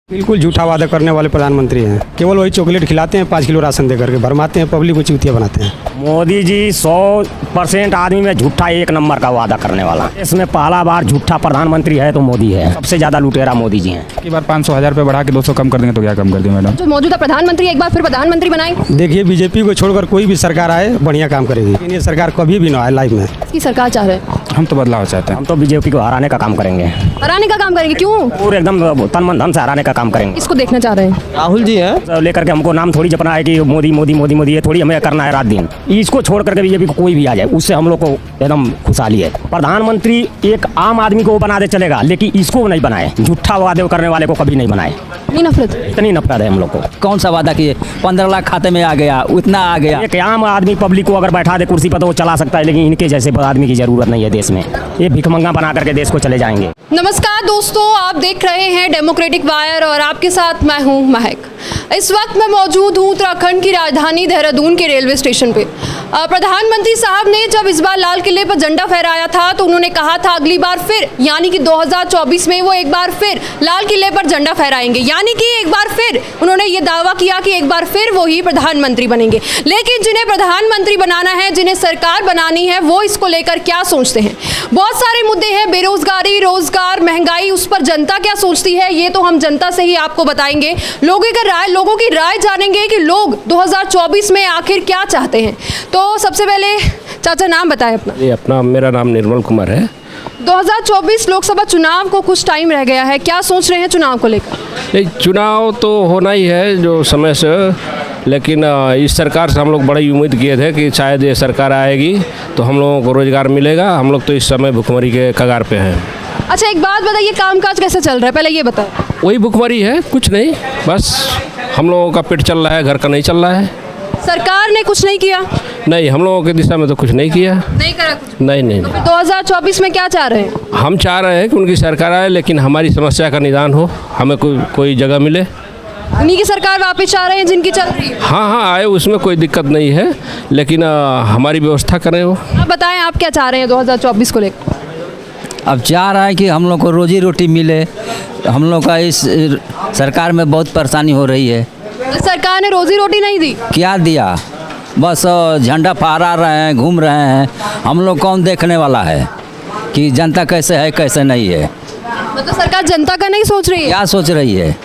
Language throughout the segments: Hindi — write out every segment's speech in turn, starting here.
बिल्कुल झूठा वादा करने वाले प्रधानमंत्री हैं। केवल वही चॉकलेट खिलाते हैं, 5 किलो राशन दे करके भरमाते हैं, पब्लिक को चूतिया बनाते हैं। मोदी जी 100% आदमी में झूठा एक नंबर का वादा करने वाला। इसमें पहला बार झूठा प्रधानमंत्री है तो मोदी है। सबसे ज्यादा लुटेरा मोदी जी हैं। की बार 500,000 रुपये बढ़ा के 200 कम कर देंगे तो क्या कम कर देंगे मैडम? जो मौजूदा प्रधानमंत्री एक बार फिर प्रधानमंत्री बनाएंगे। देखिए, बीजेपी को छोड़कर कोई भी सरकार आए बढ़िया काम करेगी, लेकिन ये सरकार कभी भी ना आए लाइफ में। इसकी सरकार चाह रहे हैं, हम तो बदलाव चाहते हैं। हम तो बीजेपी को हराने का काम करेंगे, हराने का काम करेंगे। क्यों? पूरे एकदम तन मन धन से हराने का काम करेंगे। इसको देखना चाह रहे हैं। राहुल जी हैं। तो लेकर के हमको नाम थोड़ी जपना है कि मोदी मोदी मोदी मोदी, ये थोड़ी हमें करना है रात दिन। इसको छोड़ करके बीजेपी को कोई भी आ जाए, उससे हम लोग को एकदम खुशहाली है। प्रधानमंत्री एक आम आदमी को बना दे चलेगा, लेकिन इसको नहीं बनाए। झूठा वादे करने वाले को कभी नहीं बनाए। नहीं नफरत, इतनी नफरत है हम लोग को। कौन सा वादा किए? 15 लाख खाते में आ गया, उतना आ गया। एक आम आदमी पब्लिक को अगर बैठा दे कुर्सी पर तो वो चला सकता है, लेकिन इनके जैसे आदमी की जरूरत नहीं है देश में। ये भिखमंगा बना करके देश को चले जाएंगे। नमस्कार दोस्तों, आप देख रहे हैं डेमोक्रेटिक वायर और आपके साथ मैं हूं महक। इस वक्त मैं मौजूद हूं उत्तराखंड की राजधानी देहरादून के रेलवे स्टेशन पे। प्रधानमंत्री साहब ने जब इस बार लाल किले पर झंडा फहराया था तो उन्होंने कहा था अगली बार फिर यानी कि 2024 में वो एक बार फिर लाल किले पर झंडा फहराएंगे, यानी कि एक बार फिर उन्होंने ये दावा किया कि एक बार फिर वो ही प्रधानमंत्री बनेंगे। लेकिन जिन्हें प्रधानमंत्री बनाना है, जिन्हें सरकार बनानी है, वो इसको लेकर क्या सोचते हैं? बहुत सारे मुद्दे हैं, बेरोजगारी, रोजगार, महंगाई, उस पर जनता क्या सोचती है ये तो हम जनता से ही आपको बताएंगे। लोगों की राय जानेंगे कि लोग 2024 में आखिर क्या चाहते हैं। तो सबसे पहले चाचा नाम बताएं अपना। मेरा नाम निर्मल कुमार है। 2024 लोकसभा चुनाव को कुछ टाइम रह गया है, क्या सोच रहे हैं चुनाव को लेकर? नहीं, चुनाव तो होना ही है जो समय से, लेकिन इस सरकार से हम लोग बड़ी उम्मीद किए थे कि शायद ये सरकार आएगी तो हम लोगों को रोजगार मिलेगा। हम लोग तो इस समय भुखमरी के कगार पे हैं। अच्छा, एक बात बताइए, कामकाज कैसे चल रहा है पहले ये बताएं। वही भुखमरी है, कुछ नहीं, बस हम लोगों का पेट चल रहा है, घर का नहीं चल रहा है। सरकार ने कुछ नहीं किया? नहीं, हम लोगों के दिशा में तो कुछ नहीं किया। नहीं करा कुछ? नहीं। तो फिर 2024 में क्या चाह रहे हैं? हम चाह रहे हैं कि उनकी सरकार आए, लेकिन हमारी समस्या का निदान हो, हमें कोई जगह मिले। उन्हीं की सरकार वापस चाह रहे हैं जिनकी चल रही है? हाँ, आए, उसमें कोई दिक्कत नहीं है, लेकिन हमारी व्यवस्था करें वो। आप बताएं, आप क्या चाह रहे हैं 2024 को लेकर? अब चाह रहा है कि हम लोग को रोजी रोटी मिले। हम लोग का इस सरकार में बहुत परेशानी हो रही है। सरकार ने रोजी रोटी नहीं दी? क्या दिया? बस झंडा फहरा रहे हैं, घूम रहे हैं। हम लोग कौन देखने वाला है कि जनता कैसे है कैसे नहीं है? मतलब सरकार जनता का नहीं सोच रही है? क्या सोच रही है?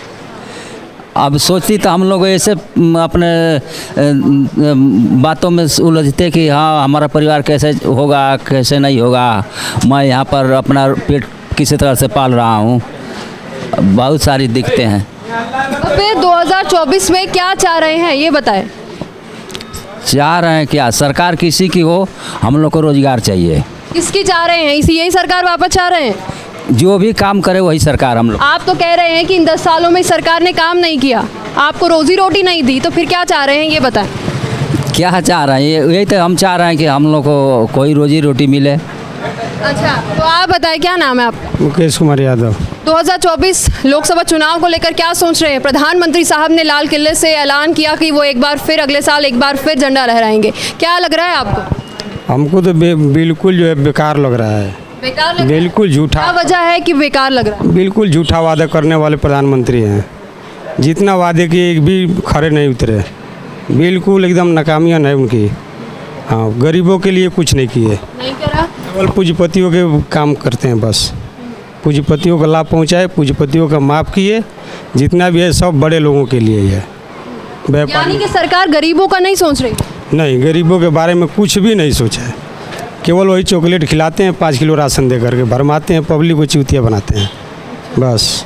अब सोचती तो हम लोग ऐसे अपने बातों में उलझते कि हाँ हमारा परिवार कैसे होगा कैसे नहीं होगा, मैं यहाँ पर अपना पेट किसी तरह से पाल रहा हूँ। बहुत सारी दिक्कतें हैं। तो फिर 2024 में क्या चाह रहे हैं ये बताएं। चाह रहे हैं क्या? सरकार किसी की हो, हम लोग को रोजगार चाहिए। किसकी चाह रहे हैं? यही सरकार वापस चाह रहे हैं? जो भी काम करे वही सरकार हम लोग। आप तो कह रहे हैं कि इन 10 सालों में सरकार ने काम नहीं किया, आपको रोजी रोटी नहीं दी, तो फिर क्या चाह रहे हैं ये बताएं। क्या चाह रहे हैं? यही तो हम चाह रहे हैं कि हम लोग को कोई रोजी रोटी मिले। अच्छा, तो आप बताएं, क्या नाम है आपका? मुकेश कुमार यादव। 2024 लोकसभा चुनाव को लेकर क्या सोच रहे हैं? प्रधानमंत्री साहब ने लाल किले से ऐलान किया कि वो एक बार फिर अगले साल एक बार फिर झंडा लहराएंगे, क्या लग रहा है आपको? हमको तो बिल्कुल जो है बेकार लग रहा है। बेकार लग? बिल्कुल झूठा। क्या वजह है कि बेकार लग रहा है? बिल्कुल झूठा वादा करने वाले प्रधानमंत्री हैं। जितना वादे किए एक भी खरे नहीं उतरे, बिल्कुल एकदम नाकामियाँ है उनकी। हाँ, गरीबों के लिए कुछ नहीं किए, नहीं करा। केवल पूंजीपतियों के काम करते हैं, बस पूंजीपतियों का लाभ पहुंचाए, पूंजीपतियों का माफ़ किए। जितना भी है सब बड़े लोगों के लिए है। यानी कि सरकार गरीबों का नहीं सोच रही? नहीं, गरीबों के बारे में कुछ भी नहीं सोचा है। केवल वही चॉकलेट खिलाते हैं, 5 किलो राशन दे करके भरमाते हैं, पब्लिक को चूतिया बनाते हैं, बस।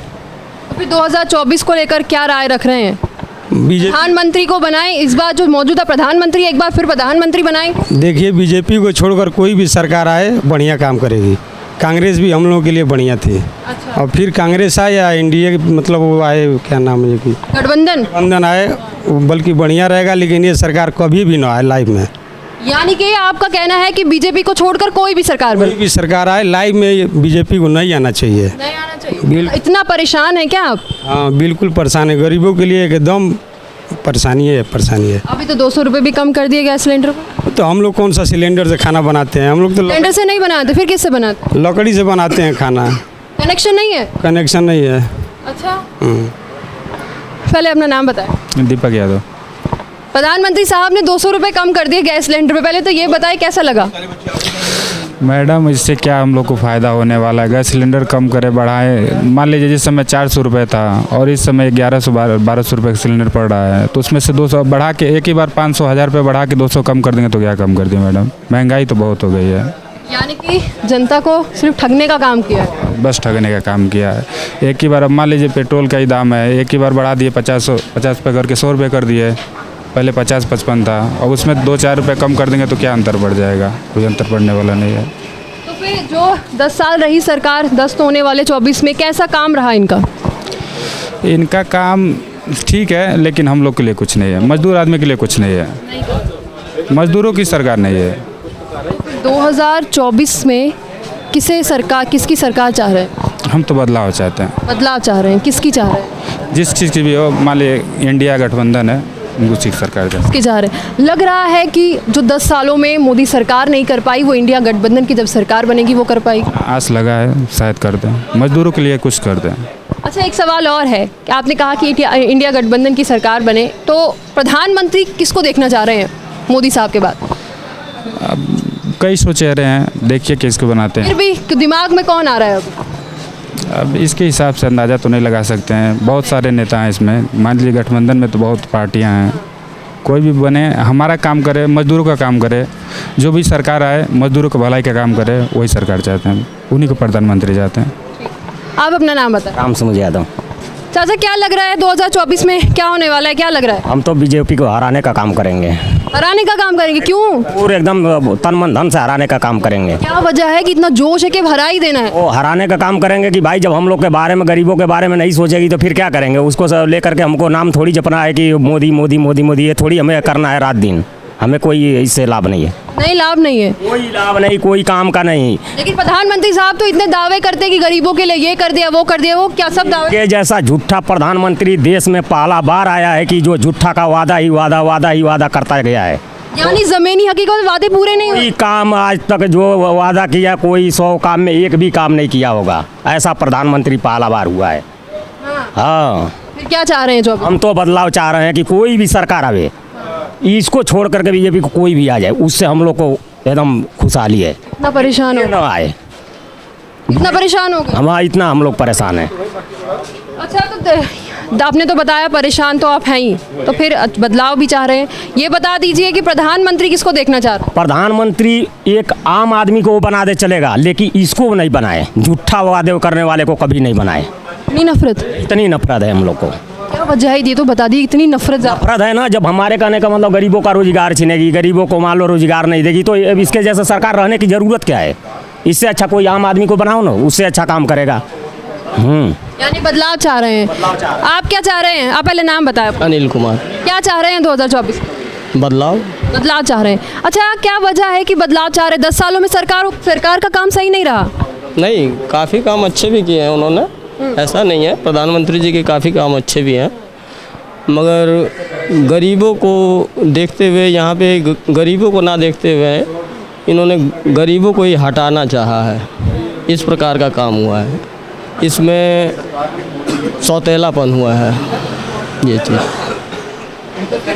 फिर 2024 को लेकर क्या राय रख रहे हैं? बीजेपी प्रधानमंत्री को बनाएं, इस बार जो मौजूदा प्रधानमंत्री एक बार फिर प्रधानमंत्री बनाएं। देखिए, बीजेपी को छोड़कर कोई भी सरकार आए बढ़िया काम करेगी। कांग्रेस भी हम लोगों के लिए बढ़िया थी। अच्छा। और फिर कांग्रेस आए या इंडिया मतलब वो आए, क्या नाम है कि गठबंधन आए, बल्कि बढ़िया रहेगा। लेकिन ये सरकार कभी भी ना आए लाइव में। यानी कि आपका कहना है कि बीजेपी को छोड़कर कोई भी सरकार कोई भी सरकार आए लाइव में बीजेपी को नहीं आना चाहिए। नहीं आना चाहिए। इतना परेशान है क्या आप? हाँ, बिल्कुल परेशान है। गरीबों के लिए एकदम परेशानी है। अभी तो 200 रुपये भी कम कर दिए गैस सिलेंडर को। तो हम लोग कौन सा सिलेंडर से खाना बनाते हैं? हम लोग तो सिलेंडर से नहीं बनाते, फिर किससे बनाते? लकड़ी से बनाते हैं खाना। कनेक्शन नहीं है? कनेक्शन नहीं है। अच्छा, पहले अपना नाम बताएं। दीपक यादव। प्रधानमंत्री साहब ने 200 रुपये कम कर दिए गैस सिलेंडर पे, पहले तो ये बताएं कैसा लगा। मैडम इससे क्या हम लोग को फ़ायदा होने वाला है? गैस सिलेंडर कम करे बढ़ाए, मान लीजिए जिस समय 400 रुपये था और इस समय 1100-1200 रुपये का सिलेंडर पड़ रहा है, तो उसमें से 200 बढ़ा के एक ही बार 500-1000 रुपये बढ़ा के 200 कम कर देंगे तो क्या कम कर दिए मैडम? महंगाई तो बहुत हो गई है। यानी कि जनता को सिर्फ ठगने का काम किया है। बस ठगने का काम किया है। एक ही बार, अब मान लीजिए पेट्रोल का ही दाम है, एक ही बार बढ़ा दिए 50 रुपये करके 100 रुपये कर दिए। पहले 50-55 था और उसमें 2-4 रुपये कम कर देंगे तो क्या अंतर बढ़ जाएगा? कोई अंतर पड़ने वाला नहीं है। तो फिर जो 10 साल रही सरकार, 10 तो होने वाले 24 में, कैसा काम रहा इनका? इनका काम ठीक है, लेकिन हम लोग के लिए कुछ नहीं है, मजदूर आदमी के लिए कुछ नहीं है, मजदूरों की सरकार नहीं है। 2024 में किसकी सरकार चाह रहे हैं? हम तो बदलाव चाहते हैं। बदलाव चाह रहे हैं, किसकी चाह रहे हैं? जिस चीज़ की भी हो, मान लीजिए इंडिया गठबंधन है, उसी की सरकार चाहते हैं। किसकी चाह रहे हैं? लग रहा है कि जो 10 सालों में मोदी सरकार नहीं कर पाई, वो इंडिया गठबंधन की जब सरकार बनेगी वो कर पाएगी। आस लगा है, शायद कर दें, मजदूरों के लिए कुछ कर दें। अच्छा, एक सवाल और है कि आपने कहा कि इंडिया गठबंधन की सरकार बने, तो प्रधानमंत्री किसको देखना चाह रहे हैं मोदी साहब के बाद? कई सोचे रहे हैं, देखिए किसको बनाते हैं। फिर भी दिमाग में कौन आ रहा है अब? अब इसके हिसाब से अंदाज़ा तो नहीं लगा सकते हैं, बहुत सारे नेता हैं इसमें। मान लीजिए गठबंधन में तो बहुत पार्टियां हैं, कोई भी बने, हमारा काम करे, मजदूरों का काम करे, जो भी सरकार आए मजदूरों की भलाई का काम करे, वही सरकार चाहते हैं, उन्हीं को प्रधानमंत्री चाहते हैं। आप अपना नाम बताएं। राम समझ यादव। चाचा, क्या लग रहा है 2024 में क्या होने वाला है, क्या लग रहा है? हम तो बीजेपी को हराने का काम करेंगे, हराने का काम करेंगे? क्यों? पूरे एकदम तन मन धन से हराने का काम करेंगे। क्या वजह है कि इतना जोश है कि हरा ही देना है? वो हराने का काम करेंगे कि भाई जब हम लोग के बारे में, गरीबों के बारे में नहीं सोचेगी तो फिर क्या करेंगे? उसको लेकर के हमको नाम थोड़ी जपना है कि मोदी मोदी मोदी मोदी, ये थोड़ी हमें करना है रात दिन। हमें कोई इससे लाभ नहीं है। नहीं, लाभ नहीं है, कोई लाभ नहीं, कोई काम का नहीं। लेकिन प्रधानमंत्री साहब तो इतने दावे करते हैं कि गरीबों के लिए ये कर दिया, वो कर दिया, वो क्या सब दावे? के जैसा झूठा प्रधानमंत्री देश में पहला बार आया है कि जो झूठा का वादा ही वादा करता गया है। यानी जमीनी हकीकत वादे पूरे नहीं हुए। कोई काम आज तक जो वादा किया, कोई 100 काम में एक भी काम नहीं किया होगा, ऐसा प्रधानमंत्री पहला बार हुआ है। हाँ, फिर क्या चाह रहे हैं जो? हम तो बदलाव चाह रहे हैं कि कोई भी सरकार आवे, इसको छोड़ करके बीजेपी को कोई भी आ जाए, उससे हम लोग को एकदम खुशहाली है। इतना परेशान हो न आए, इतना परेशान हो गए? इतना हम लोग परेशान हैं। अच्छा, तो आपने तो बताया परेशान तो आप हैं ही, तो फिर बदलाव भी चाह रहे हैं। ये बता दीजिए कि प्रधानमंत्री किसको देखना चाह रहे हैं? प्रधानमंत्री एक आम आदमी को बना दे चलेगा, लेकिन इसको नहीं बनाए, झूठा वादे करने वाले को कभी नहीं बनाए। इतनी नफरत? इतनी नफरत है हम लोग को। क्या वजह है, ये तो बता दी, इतनी नफरत? नफरत है ना, जब हमारे कहने का मतलब गरीबों का रोजगार छीनेगी, गरीबों को मान लो रोजगार नहीं देगी, तो अब इसके जैसे सरकार रहने की जरूरत क्या है? इससे अच्छा कोई आम आदमी को बनाओ ना, उससे अच्छा काम करेगा। यानी बदलाव चाह रहे हैं। आप क्या चाह रहे हैं? आप पहले नाम बताएं। अनिल कुमार। क्या चाह रहे हैं 2024? बदलाव। बदलाव चाह रहे हैं। अच्छा, क्या वजह है कि बदलाव चाह रहे हैं? 10 सालों में सरकार का काम सही नहीं रहा? नहीं, काफ़ी काम अच्छे भी किए हैं उन्होंने, ऐसा नहीं है, प्रधानमंत्री जी के काफ़ी काम अच्छे भी हैं, मगर गरीबों को देखते हुए, यहाँ पे गरीबों को ना देखते हुए इन्होंने गरीबों को ही हटाना चाहा है, इस प्रकार का काम हुआ है, इसमें सौतेलापन हुआ है ये चीज़।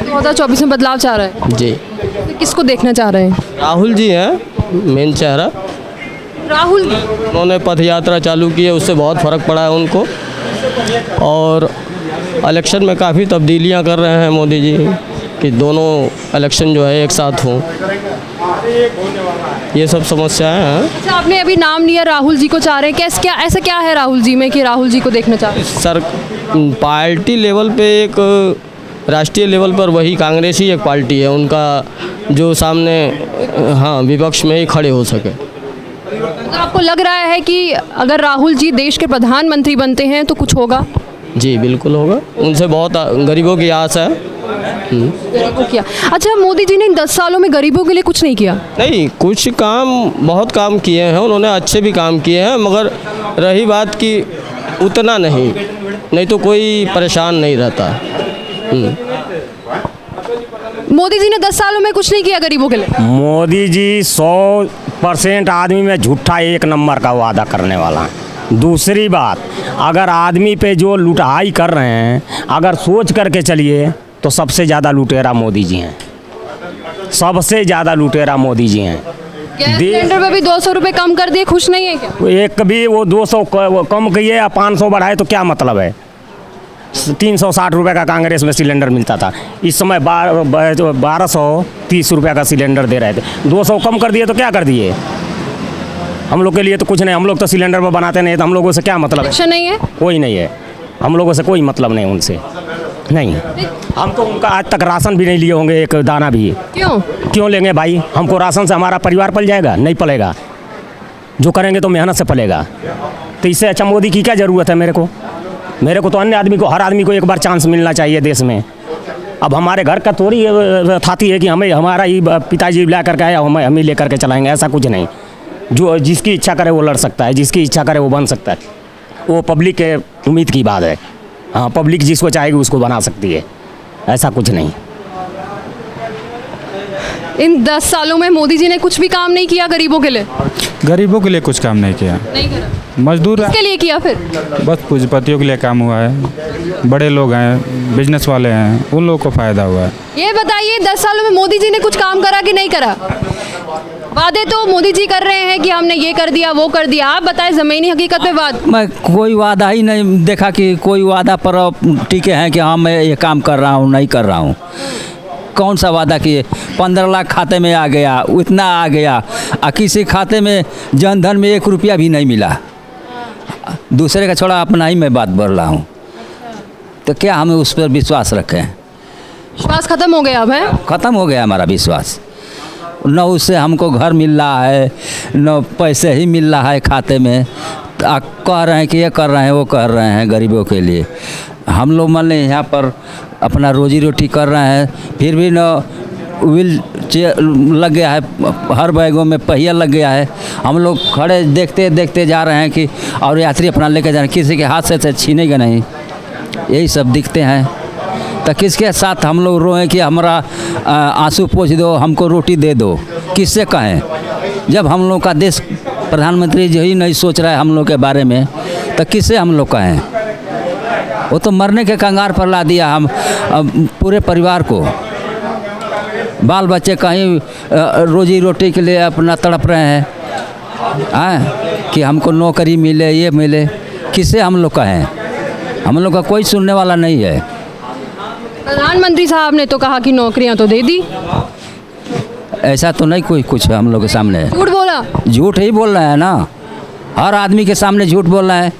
2024 में बदलाव चाह रहे हैं जी। तो किसको देखना चाह रहे हैं? राहुल जी हैं मेन चेहरा। राहुल उन्होंने पथ यात्रा चालू की है, उससे बहुत फ़र्क पड़ा है उनको, और इलेक्शन में काफ़ी तब्दीलियां कर रहे हैं मोदी जी कि दोनों इलेक्शन जो है एक साथ हों, ये सब समस्याएं हैं। अच्छा, आपने अभी नाम लिया, राहुल जी को चाह रहे हैं, क्या ऐसा क्या है राहुल जी में कि राहुल जी को देखना चाह रहे हैं? सर, पार्टी लेवल पे एक राष्ट्रीय लेवल पर वही कांग्रेस ही एक पार्टी है उनका, जो सामने हाँ विपक्ष में ही खड़े हो सके। तो आपको लग रहा है कि अगर राहुल जी देश के प्रधानमंत्री बनते हैं तो कुछ होगा? जी बिल्कुल होगा, उनसे बहुत गरीबों की आस है। गरीबों की। अच्छा, मोदी जी ने इन 10 सालों में गरीबों के लिए कुछ नहीं किया? नहीं, कुछ काम, बहुत काम किए हैं उन्होंने, अच्छे भी काम किए हैं, मगर रही बात कि उतना नहीं तो कोई परेशान नहीं रहता। मोदी जी ने 10 सालों में कुछ नहीं किया गरीबों के लिए? मोदी जी 100% आदमी में झूठा एक नंबर का वादा करने वाला है। दूसरी बात, अगर आदमी पे जो लुटाई कर रहे हैं, अगर सोच करके चलिए तो सबसे ज़्यादा लुटेरा मोदी जी हैं, सबसे ज़्यादा लुटेरा मोदी जी हैं। गैस सिलेंडर पे भी 200 रुपये कम कर दिए, खुश नहीं है क्या? एक भी वो 200 कम किए या 500 बढ़ाए तो क्या मतलब है? 360 रुपये का कांग्रेस में सिलेंडर मिलता था, इस समय 1230 रुपये का सिलेंडर दे रहे थे। 200 कम कर दिए तो क्या कर दिए? हम लोग के लिए तो कुछ नहीं, हम लोग तो सिलेंडर पर बनाते नहीं, तो हम लोगों से क्या मतलब है? इलेक्शन नहीं है? कोई नहीं है, हम लोगों से कोई मतलब नहीं उनसे, नहीं। हम तो उनका आज तक राशन भी नहीं लिए होंगे, एक दाना भी। क्यों लेंगे भाई? हमको राशन से हमारा परिवार पल जाएगा? नहीं पलेगा। जो करेंगे तो मेहनत से पलेगा। तो इससे अच्छा मोदी की क्या ज़रूरत है मेरे को? मेरे को तो अन्य आदमी को, हर आदमी को एक बार चांस मिलना चाहिए देश में। अब हमारे घर का थोड़ी थाती है कि हमें हमारा ही पिताजी ला करके आया, हम ही लेकर के चलाएंगे, ऐसा कुछ नहीं। जो जिसकी इच्छा करे वो लड़ सकता है, जिसकी इच्छा करे वो बन सकता है, वो पब्लिक के उम्मीद की बात है। हाँ, पब्लिक जिसको चाहेगी उसको बना सकती है, ऐसा कुछ नहीं। इन 10 सालों में मोदी जी ने कुछ भी काम नहीं किया गरीबों के लिए? गरीबों के लिए कुछ काम नहीं किया, नहीं करा। मजदूर किसके लिए किया फिर? बस पूंजीपतियों के लिए काम हुआ है, बड़े लोग हैं, बिजनेस वाले हैं, उन लोगों को फ़ायदा हुआ है। ये बताइए 10 सालों में मोदी जी ने कुछ काम करा कि नहीं करा? वादे तो मोदी जी कर रहे हैं कि हमने ये कर दिया वो कर दिया, आप बताएं ज़मीनी हकीकत में मैं कोई वादा ही नहीं देखा कि कोई वादा पर टिके हैं कि हाँ मैं ये काम कर रहा हूँ, नहीं कर रहा हूँ। कौन सा वादा किए? 15 लाख खाते में आ गया, उतना आ गया, किसी खाते में जनधन में 1 रुपया भी नहीं मिला। दूसरे का छोड़ा अपना ही मैं बात बोल रहा हूँ, तो क्या हमें उस पर विश्वास रखें? विश्वास खत्म हो गया अब है? ख़त्म हो गया हमारा विश्वास। न उससे हमको घर मिल रहा है, न पैसे ही मिल रहा है खाते में। कह रहे हैं कि ये कर रहे हैं वो कर रहे हैं गरीबों के लिए। हम लोग मान लें यहाँ पर अपना रोजी रोटी कर रहे हैं, फिर भी न व्हील चेयर लग गया है, हर बैगों में पहिया लग गया है। हम लोग खड़े देखते देखते जा रहे हैं कि और यात्री अपना लेकर जा रहे हैं, किसी के हाथ से छीनेगा नहीं, यही सब दिखते हैं। तो किसके साथ हम लोग रोएं कि हमारा आंसू पोंछ दो, हमको रोटी दे दो? किससे कहें जब हम लोग का देश प्रधानमंत्री जो ही नहीं सोच रहा है हम लोग के बारे में, तो किससे हम लोग कहें? वो तो मरने के कंगार पर ला दिया हम पूरे परिवार को। बाल बच्चे कहीं रोजी रोटी के लिए अपना तड़प रहे हैं कि हमको नौकरी मिले, ये मिले। किससे हम लोग कहें? हम लोग का कोई सुनने वाला नहीं है। प्रधानमंत्री साहब ने तो कहा कि नौकरियां तो दे दी। ऐसा तो नहीं कोई कुछ हम लोग के सामने। झूठ बोला? झूठ ही बोल रहे हैं ना, हर आदमी के सामने झूठ बोल रहे हैं।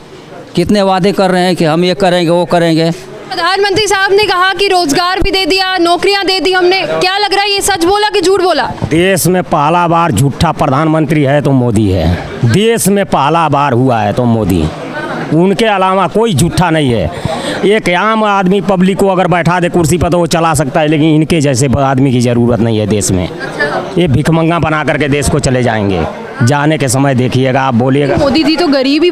कितने वादे कर रहे हैं कि हम ये करेंगे वो करेंगे। प्रधानमंत्री साहब ने कहा कि रोजगार भी दे दिया, नौकरियां दे दी हमने। क्या लग रहा है, ये सच बोला कि झूठ बोला? देश में पहला बार झूठा प्रधानमंत्री है तो मोदी है। देश में पहला बार हुआ है तो मोदी, उनके अलावा कोई झूठा नहीं है। एक आम आदमी पब्लिक को अगर बैठा दे कुर्सी पर तो वो चला सकता है, लेकिन इनके जैसे आदमी की ज़रूरत नहीं है देश में। ये भिखमंगा बना करके देश को चले जाएंगे। जाने के समय देखिएगा, आप बोलिएगा। मोदी जी तो गरीब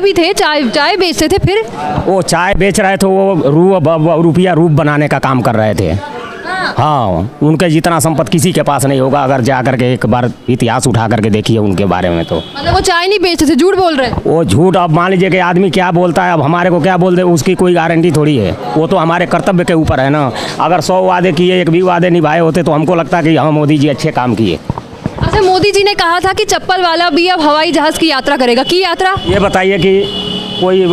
ही थे, चाय बेचते थे, फिर वो चाय बेच रहे थे, वो रुपया रूप बनाने का काम कर रहे थे। हाँ, उनके जितना संपत्ति किसी के पास नहीं होगा। अगर जा करके एक बार इतिहास उठा करके देखिए उनके बारे में, तो मतलब वो चाय नहीं बेचते थे, झूठ बोल रहे हैं। वो झूठ, अब मान लीजिए कि आदमी क्या बोलता है, अब हमारे को क्या बोल दे उसकी कोई गारंटी थोड़ी है। वो तो हमारे कर्तव्य के ऊपर है ना। अगर 100 वादे किए, एक भी वादे निभाए होते तो हमको लगता कि हाँ मोदी जी अच्छे काम किए। अच्छा, मोदी जी ने कहा था कि चप्पल वाला भी अब हवाई जहाज की यात्रा करेगा। की यात्रा? ये बताइए कि कोई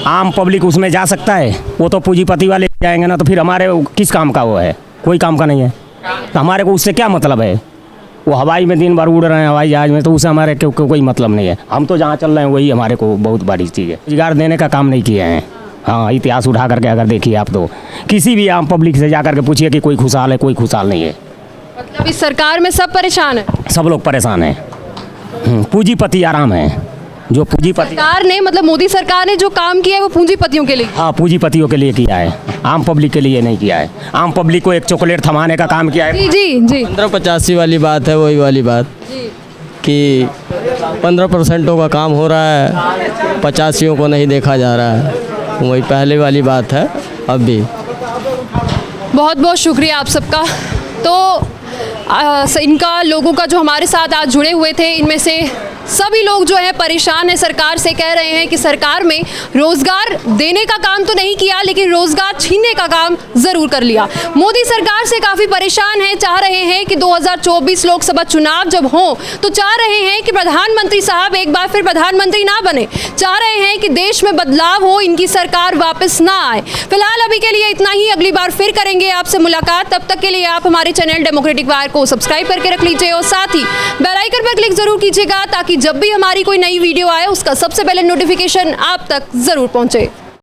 आम पब्लिक उसमें जा सकता है? वो तो पूंजीपति वाले जाएंगे ना, तो फिर हमारे किस काम का वो है? कोई काम का नहीं है। तो हमारे को उससे क्या मतलब है? वो हवाई में दिन भर उड़ रहे हैं हवाई जहाज में, तो उससे हमारे कोई मतलब नहीं है। हम तो जहाँ चल रहे हैं वही हमारे को बहुत बड़ी चीज़ है। रोजगार देने का काम नहीं किए हैं। हाँ, इतिहास उठा करके अगर देखिए आप, तो किसी भी आम पब्लिक से जा करके पूछिए कि कोई खुशहाल है, कोई खुशहाल नहीं है। मतलब इस सरकार में सब परेशान है? सब लोग परेशान हैं। पूंजीपति आराम है। जो पूंजीपति सरकार ने, मतलब मोदी सरकार ने जो काम किया है वो पूंजीपतियों के लिए। हाँ, पूंजीपतियों के लिए किया है, आम पब्लिक के लिए नहीं किया है। आम पब्लिक को एक चॉकलेट थमाने का काम किया है। जी जी जी। 1585 वाली बात है, वही वाली बात कि 15% का काम हो रहा है, 85 को नहीं देखा जा रहा है। वही पहले वाली बात है। अब भी बहुत बहुत शुक्रिया आप सबका। तो इनका लोगों का जो हमारे साथ आज जुड़े हुए थे, इनमें से सभी लोग जो है परेशान है सरकार से, कह रहे हैं कि सरकार में रोजगार देने का काम तो नहीं किया लेकिन रोजगार छीनने का काम जरूर कर लिया। मोदी सरकार से काफी परेशान है, चाह रहे हैं कि 2024 लोकसभा चुनाव जब हो तो चाह रहे हैं कि प्रधानमंत्री साहब एक बार फिर प्रधानमंत्री ना बने, चाह रहे हैं कि देश में बदलाव हो, इनकी सरकार वापस ना आए। फिलहाल अभी के लिए इतना ही, अगली बार फिर करेंगे आपसे मुलाकात। तब तक के लिए आप हमारे चैनल डेमोक्रेटिक वायर को सब्सक्राइब करके रख लीजिए और साथ ही बेल आइकन पर क्लिक जरूर कीजिएगा ताकि जब भी हमारी कोई नई वीडियो आए उसका सबसे पहले नोटिफिकेशन आप तक जरूर पहुंचे।